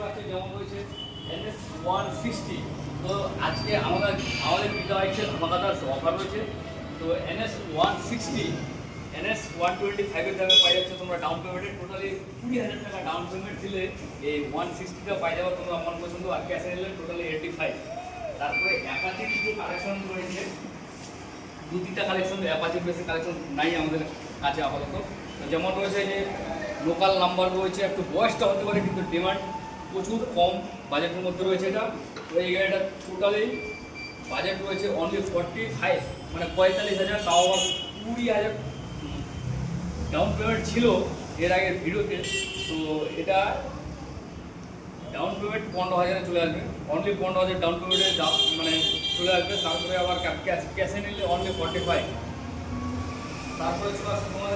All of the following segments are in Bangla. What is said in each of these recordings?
পাচ্ছ যেমন রয়েছে NS 160। তো আজকে আমাদের ভিডিও আছে ধামাকাদার অফার রয়েছে। তো NS 160 NS 125 এর দামে পাই যাচ্ছে তোমরা ডাউন পেমেন্টে টোটালি 20,000 টাকা ডাউন পেমেন্ট দিলে এই 160টা পাই যাবে তোমরা মন পছন্দ, আর ক্যাশে নিলে টোটালি 85। তারপরে অ্যাপাচি কিছু কালেকশন রয়েছে, দু তিনটা কালেকশন, অ্যাপাচির বেশি কালেকশন নাই আমাদের কাছে আপাতত। তো যেমন রয়েছে যে লোকাল নাম্বার রয়েছে, একটু বয়সটা হতে পারে কিন্তু ডিমান্ড প্রচুর কম বাজেটের মধ্যে রয়েছে এটা। তো এই গাড়িটা টোটালি বাজেট রয়েছে অনলি 45, মানে 45,000, তাও আবার 20,000 ডাউন পেমেন্ট ছিল এর আগের ভিডিওতে। তো এটা ডাউন পেমেন্ট 15,000-এ চলে আসবে, অনলি 15,000 ডাউন পেমেন্টে মানে চলে আসবে। তারপরে আবার ক্যাশে নিলে অনলি 45। তারপরে চলে আসবে তোমার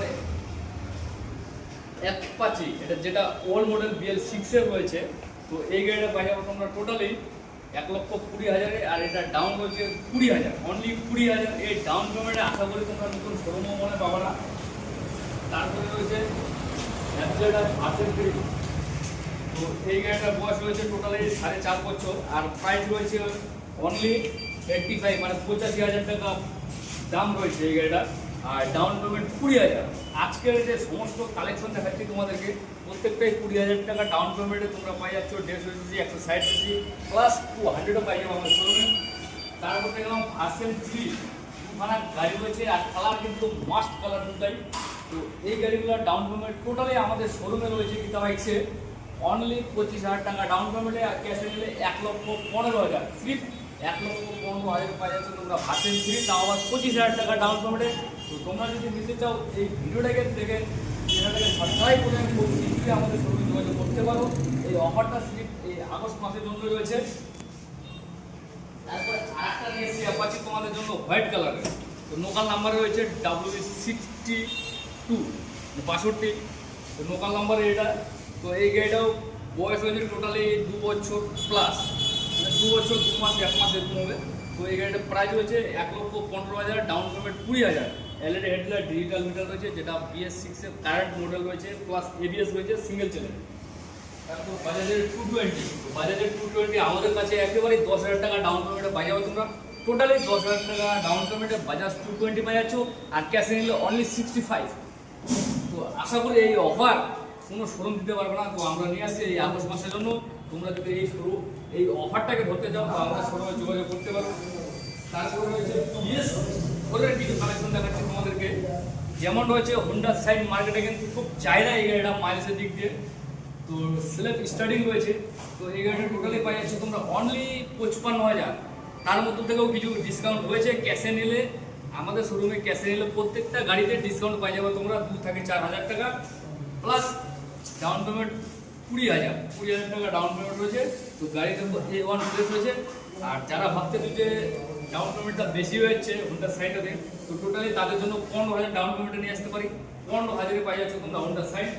অ্যাপাচি, এটা যেটা ওল্ড মডেল BL6 এর রয়েছে। তো এই গাড়িটা পাই যাবো তোমরা টোটালি 1,20,000-এ, আর এটা ডাউন রয়েছে 20,000, অনলি 20,000। এই ডাউন পেমেন্টে আশা করি তোমরা নতুন শোরুমও মনে পাবো না। তারপরে রয়েছে ভার্সন 3। তো এই গাড়িটার বয়স রয়েছে টোটালি 4.5 বছর, আর প্রাইস রয়েছে অনলি 85, মানে 85,000 টাকা দাম রয়েছে এই গাড়িটা, আর ডাউন পেমেন্ট 20,000। আজকের যে সমস্ত কালেকশন দেখাচ্ছি তোমাদেরকে প্রত্যেকটাই 20,000 টাকা ডাউন পেমেন্টে তোমরা পাই যাচ্ছ। 150cc 160cc প্লাস 200ও পাই যাবো আমাদের শোরুমে। তারপর দেখলাম ভার্সন 3 দুখানা গাড়ি রয়েছে, আর কালার কিন্তু মাস্ট কালার দুটাই। তো এই গাড়িগুলোর ডাউন পেমেন্ট টোটালি আমাদের শোরুমে রয়েছে গীতা বাইকসে অনলি 25,000 টাকা ডাউন পেমেন্টে, আর ক্যাশে নিলে 1,15,000, সিফ 1,15,000 পাই যাচ্ছে তোমরা ভার্সন 3, তাও আবার 25,000 টাকা ডাউন পেমেন্টে। তো তোমরা যদি নিতে চাও এই ভিডিওটাকে দেখে চ্যানেলটাকে সাবস্ক্রাইব করে আমি খুব শীঘ্রই আমাদের শোরুমে যোগাযোগ করতে পারো। এই অফারটা সিফ এই আগস্ট মাসের জন্য রয়েছে। তারপরে আরেকটা নিয়ে এসেছি অ্যাপাচি তোমাদের জন্য হোয়াইট কালারের। তো লোকাল নাম্বার রয়েছে W62 62, তো লোকাল নাম্বারে এটা। তো এই গাড়িটাও বয়স হয়েছে টোটালি 2 বছর প্লাস, মানে 2 বছর 2 মাস 1 মাস এরকম হবে। তো এই গাড়িটার প্রাইস হয়েছে 1,15,000, down payment 20,000। LED headlight digital meter রয়েছে, যেটা BS6 এর কারেন্ট মডেল রয়েছে, প্লাস ABS রয়েছে সিঙ্গেল চ্যানেল। তারপর বাজাজের 220, বাজাজের 220 আমাদের কাছে একেবারেই 10,000 টাকা ডাউন পেমেন্টে পাই যাবে তোমরা। টোটালি 10,000 টাকা ডাউন পেমেন্টে বাজাজ 220 পাই যাচ্ছ, আর ক্যাশে নিলে অনলি 65। তো আশা করি এই অফার কোনো শোরুম দিতে পারবে না। তো আমরা নিয়ে আসছি এই আগস্ট মাসের জন্য। তোমরা যদি এই অফারটাকে ধরতে চাও তো আমাদের শোরুমে যোগাযোগ করতে পারো। তারপরে রয়েছে BS4-এর কিছু কালেকশন দেখাচ্ছি তোমাদেরকে। যেমন রয়েছে হোন্ডা সাইন, মার্কেটে কিন্তু খুব চাহিদা এই গাড়িটা মাইলেজের দিক দিয়ে। তো সেলফ স্টার্টিং রয়েছে। তো এই গাড়িটা টোটালি পাই যাচ্ছে তোমরা অনলি 55,000। তার মধ্যে থেকেও কিছু ডিসকাউন্ট রয়েছে ক্যাশে নিলে। আমাদের শোরুমে ক্যাশে নিলে প্রত্যেকটা গাড়িতে ডিসকাউন্ট পাই যাবে তোমরা 2 থেকে 4,000 টাকা, প্লাস ডাউন পেমেন্ট 20,000 টাকা ডাউন পেমেন্ট রয়েছে। তো গাড়িতে A1 প্লেস রয়েছে। আর যারা ভাবতে যে ডাউন পেমেন্টটা বেশি হয়েছে হোন্ডা সাইনটাতে, তো টোটালি তাদের জন্য 15,000 ডাউন পেমেন্টে নিয়ে আসতে পারি। 15,000-এ পাই যাচ্ছে তোমরা হোন্ডা সাইন।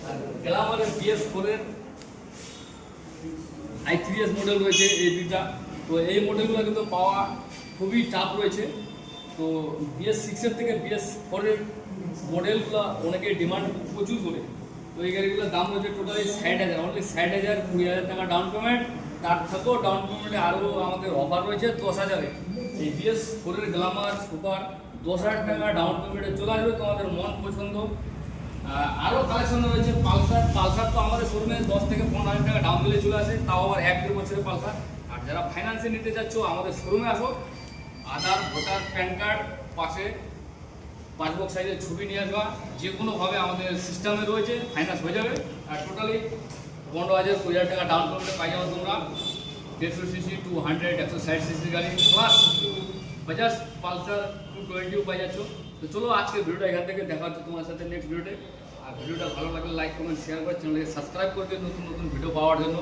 আর গ্ল্যামারের BS4-এর i3s মডেল রয়েছে এই দুইটা। তো এই মডেলগুলো কিন্তু পাওয়া খুবই টাফ রয়েছে। তো BS6-এর থেকে BS4-এর মডেলগুলো অনেকে ডিমান্ড প্রচুর করে। তো এই গাড়িগুলোর দাম রয়েছে টোটালি 60,000, অনলি 60,000, 20,000 টাকা ডাউন পেমেন্ট। তার থেকেও ডাউন পেমেন্টে আরও আমাদের অফার রয়েছে 10,000-এ। এই BS4-এর গ্ল্যামার সুপার 10,000 টাকা ডাউন পেমেন্টে চলে আসবে তোমাদের মন পছন্দ। আরও কালেকশন রয়েছে পালসার তো আমাদের শোরুমে 10 থেকে 15,000 টাকা ডাউন দিলে চলে আসে, তাও আবার 1-2 বছরের পালসার। আর যারা ফাইন্যান্সে নিতে চাচ্ছ আমাদের শোরুমে আসো, আধার, ভোটার, প্যান কার্ড, পাশে পাসবুক সাইজের ছবি নিয়ে আসবা, যে কোনোভাবে আমাদের সিস্টেমে রয়েছে, ফাইন্যান্স হয়ে যাবে। আর টোটালি 15,000 20,000 টাকা ডাউন পেমেন্টে পাই যাবো তোমরা 150cc 200 160cc গাড়ি, প্লাস বাজাজ পালসার 220 পাই যাচ্ছ। তো চলো আজকে ভিডিওটা এখান থেকে দেখা হচ্ছে তোমার সাথে নেক্সট ভিডিওতে। আর ভিডিওটা ভালো লাগলে লাইক কমেন্ট শেয়ার করে চ্যানেলকে সাবস্ক্রাইব করে দিও নতুন নতুন ভিডিও পাওয়ার জন্য।